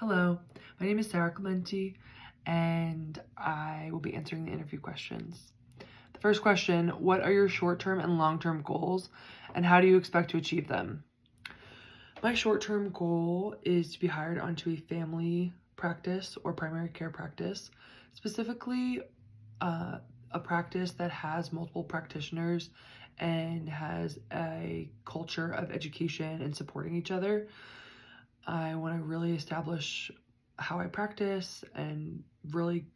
Hello, my name is Sarah Clementi, and I will be answering the interview questions. The first question, what are your short-term and long-term goals, and how do you expect to achieve them? My short-term goal is to be hired onto a family practice or primary care practice, specifically a practice that has multiple practitioners and has a culture of education and supporting each other. I want to really establish how I practice and really,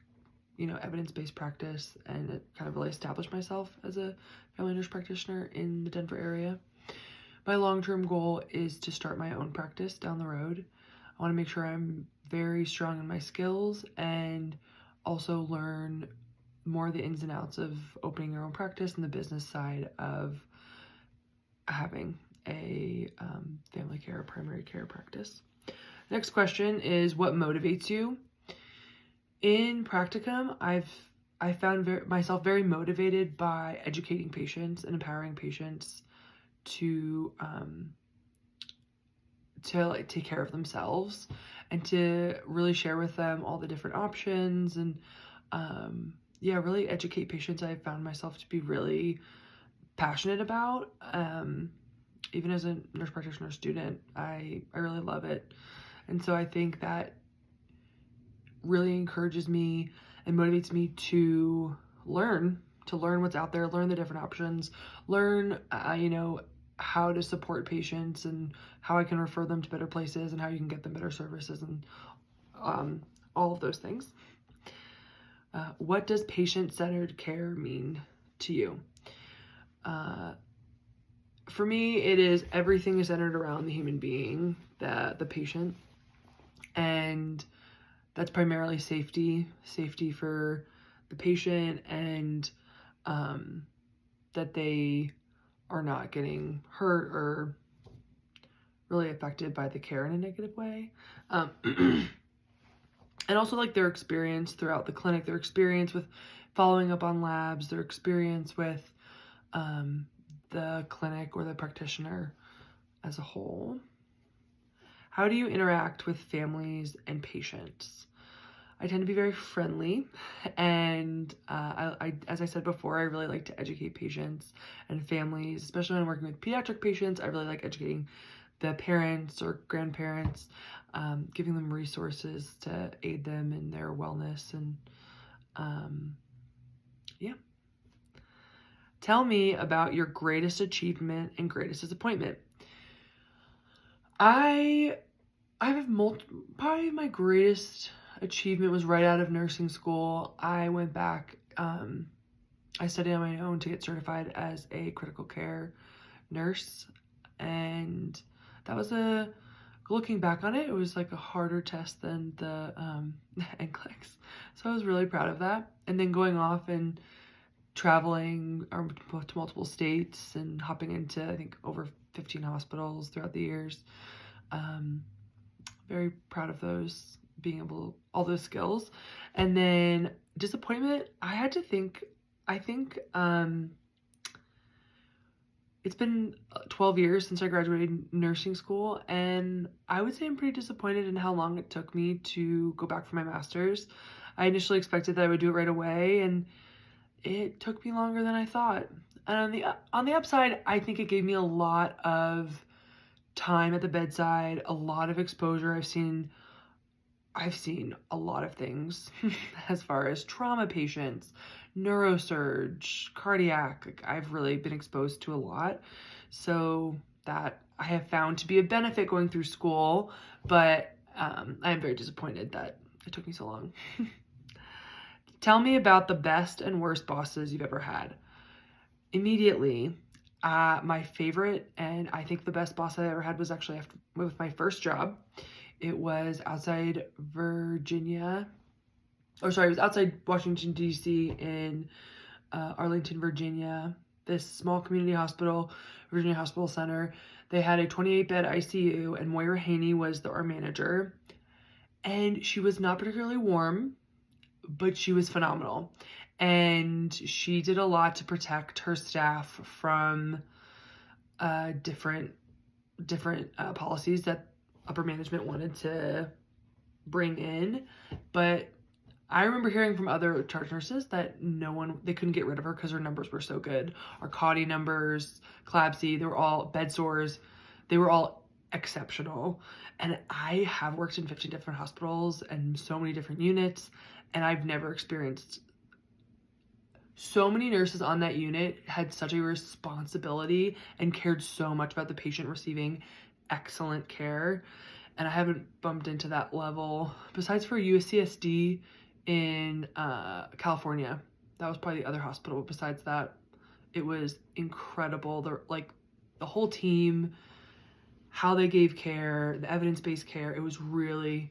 evidence-based practice and kind of really establish myself as a family nurse practitioner in the Denver area. My long-term goal is to start my own practice down the road. I want to make sure I'm very strong in my skills and also learn more of the ins and outs of opening your own practice and the business side of having a family care or primary care practice. Next question is, what motivates you? In practicum, I found myself very motivated by educating patients and empowering patients to like take care of themselves and to really share with them all the different options and really educate patients. I found myself to be really passionate about. Even as a nurse practitioner student, I really love it. And so I think that really encourages me and motivates me to learn what's out there, learn the different options, learn, how to support patients and how I can refer them to better places and how you can get them better services and all of those things. What does patient-centered care mean to you? For me, it is everything is centered around the human being, the patient, and that's primarily safety for the patient and that they are not getting hurt or really affected by the care in a negative way. And also like their experience throughout the clinic, their experience with following up on labs, their experience with the clinic or the practitioner as a whole. How do you interact with families and patients? I tend to be very friendly, and I, as I said before, I really like to educate patients and families, especially when I'm working with pediatric patients. I really like educating the parents or grandparents, giving them resources to aid them in their wellness, and yeah. Tell me about your greatest achievement and greatest disappointment. I have probably my greatest achievement was right out of nursing school. I went back, I studied on my own to get certified as a critical care nurse, and that was looking back on it, it was like a harder test than the NCLEX. So I was really proud of that. And then going off and traveling to multiple states and hopping into, I think, over 15 hospitals throughout the years. Very proud of those, being able, all those skills. And then disappointment, I had to think, I think it's been 12 years since I graduated nursing school, and I would say I'm pretty disappointed in how long it took me to go back for my master's. I initially expected that I would do it right away, and it took me longer than I thought. And on the upside, I think it gave me a lot of time at the bedside, a lot of exposure. I've seen a lot of things as far as trauma patients, neurosurge, cardiac. Like, I've really been exposed to a lot. So that I have found to be a benefit going through school, but I am very disappointed that it took me so long. Tell me about the best and worst bosses you've ever had. Immediately, my favorite and I think the best boss I ever had was actually with my first job. It was outside Virginia. It was outside Washington, D.C. in Arlington, Virginia. This small community hospital, Virginia Hospital Center. They had a 28-bed ICU, and Moira Haney was our manager. And she was not particularly warm, but she was phenomenal. And she did a lot to protect her staff from different policies that upper management wanted to bring in. But I remember hearing from other charge nurses that they couldn't get rid of her because her numbers were so good. Our CAUTI numbers, CLABSI, they were all bed sores. They were all exceptional. And I have worked in 15 different hospitals and so many different units, and I've never experienced so many nurses on that unit had such a responsibility and cared so much about the patient receiving excellent care. And I haven't bumped into that level besides for UCSD in California. That was probably the other hospital. Besides that, it was incredible. The whole team, how they gave care, the evidence-based care, it was really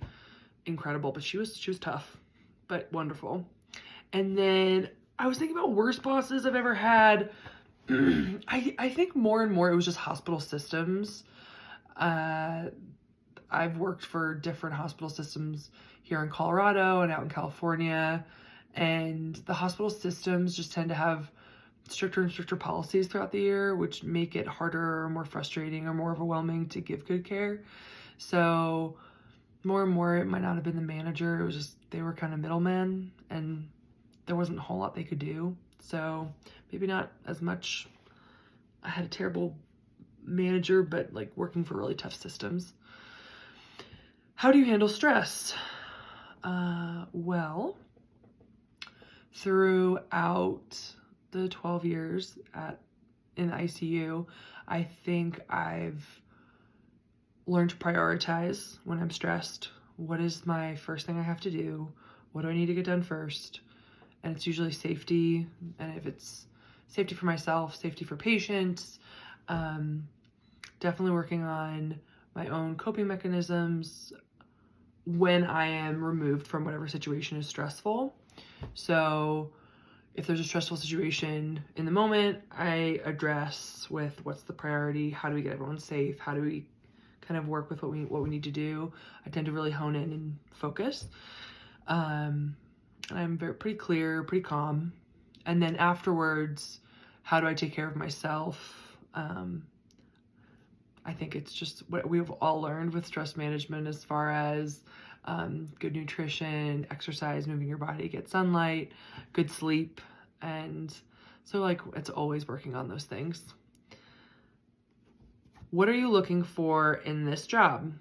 incredible. But she was tough, but wonderful. And then I was thinking about worst bosses I've ever had. I think more and more it was just hospital systems. I've worked for different hospital systems here in Colorado and out in California, and the hospital systems just tend to have stricter and stricter policies throughout the year, which make it harder or more frustrating or more overwhelming to give good care. So more and more it might not have been the manager, it was just they were kind of middlemen and there wasn't a whole lot they could do. So maybe not as much. I had a terrible manager, but like working for really tough systems. How do you handle stress? Well, throughout the 12 years in ICU, I think I've learned to prioritize when I'm stressed. What is my first thing I have to do? What do I need to get done first? And it's usually safety. And if it's safety for myself, safety for patients, definitely working on my own coping mechanisms when I am removed from whatever situation is stressful. So if there's a stressful situation in the moment, I address with what's the priority, how do we get everyone safe, how do we kind of work with what we need to do. I tend to really hone in and focus. And I'm pretty clear, pretty calm. And then afterwards, how do I take care of myself? I think it's just what we've all learned with stress management as far as good nutrition, exercise, moving your body, get sunlight, good sleep. And so like it's always working on those things. What are you looking for in this job?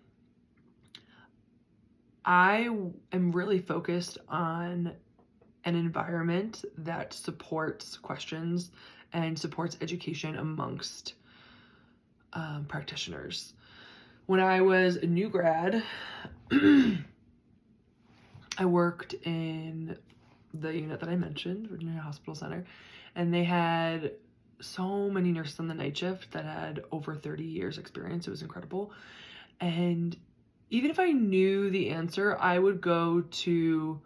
I am really focused on an environment that supports questions and supports education amongst practitioners. When I was a new grad, I worked in the unit that I mentioned, Virginia Hospital Center, and they had so many nurses on the night shift that had over 30 years experience. It was incredible. And even if I knew the answer, I would go to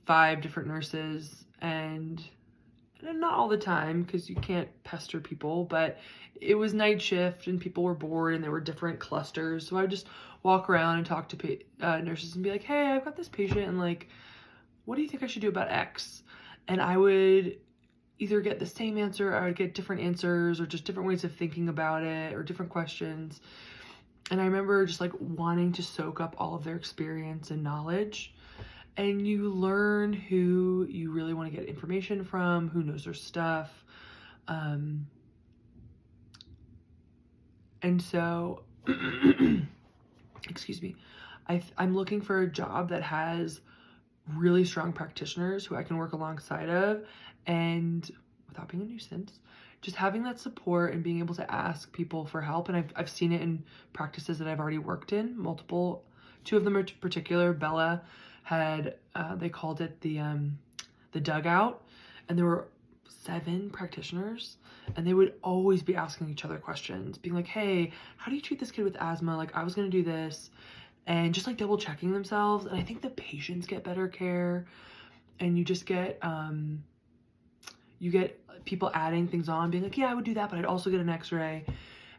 5 different nurses, and not all the time because you can't pester people, but it was night shift and people were bored and there were different clusters. So I would just walk around and talk to nurses and be like, hey, I've got this patient and like, what do you think I should do about X? And I would either get the same answer or I would get different answers or just different ways of thinking about it or different questions. And I remember just like wanting to soak up all of their experience and knowledge. And you learn who you really want to get information from, who knows their stuff. And so, excuse me, I'm looking for a job that has really strong practitioners who I can work alongside of, and without being a nuisance, just having that support and being able to ask people for help. And I've seen it in practices that I've already worked in, multiple, 2 of them in particular. Bella had, they called it the dugout, and there were 7 practitioners, and they would always be asking each other questions, being like, hey, how do you treat this kid with asthma? Like, I was gonna do this, and just like double checking themselves. And I think the patients get better care, and you just get, you get people adding things on, being like, yeah, I would do that, but I'd also get an x-ray.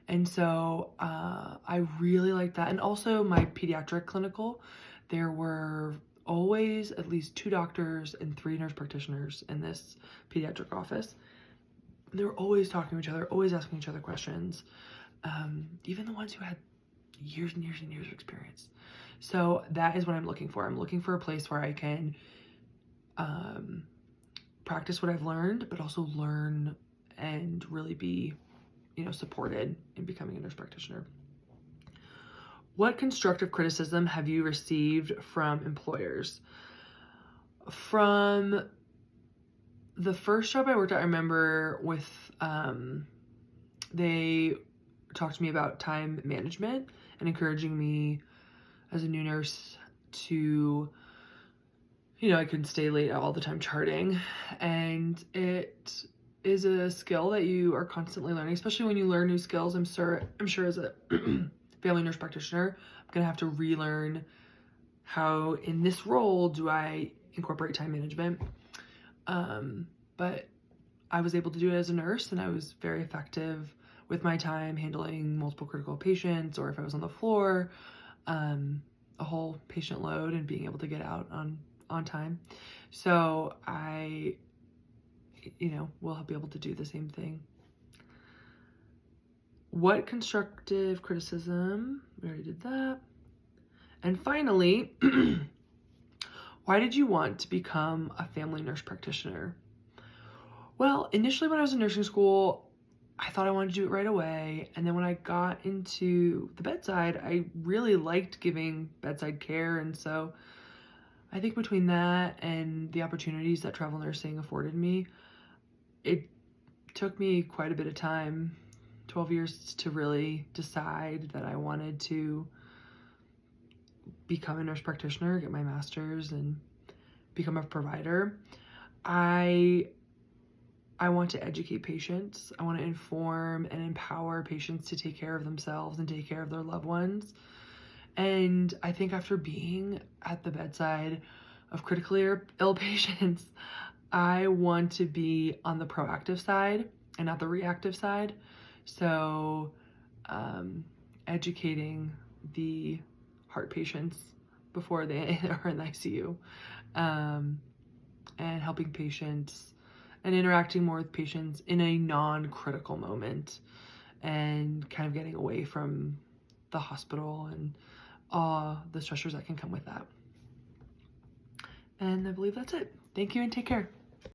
And so I really like that. And also my pediatric clinical, there were always at least 2 doctors and 3 nurse practitioners in this pediatric office. They were always talking to each other, always asking each other questions. Even the ones who had years and years and years of experience. So that is what I'm looking for. I'm looking for a place where I can practice what I've learned, but also learn and really be, supported in becoming a nurse practitioner. What constructive criticism have you received from employers? From the first job I worked at, I remember they talked to me about time management and encouraging me as a new nurse to, I couldn't stay late all the time charting. And it is a skill that you are constantly learning, especially when you learn new skills. I'm sure as a family nurse practitioner, I'm gonna have to relearn how in this role do I incorporate time management. But I was able to do it as a nurse, and I was very effective with my time handling multiple critical patients, or if I was on the floor, a whole patient load, and being able to get out on time. So I, will be able to do the same thing. What constructive criticism? We already did that. And finally, why did you want to become a family nurse practitioner? Well, initially when I was in nursing school, I thought I wanted to do it right away. And then when I got into the bedside, I really liked giving bedside care. And so I think between that and the opportunities that travel nursing afforded me, it took me quite a bit of time, 12 years, to really decide that I wanted to become a nurse practitioner, get my master's, and become a provider. I want to educate patients. I want to inform and empower patients to take care of themselves and take care of their loved ones. And I think after being at the bedside of critically ill patients, I want to be on the proactive side and not the reactive side. So educating the heart patients before they are in the ICU, and helping patients and interacting more with patients in a non-critical moment, and kind of getting away from the hospital and the stressors that can come with that. And I believe that's it. Thank you and take care.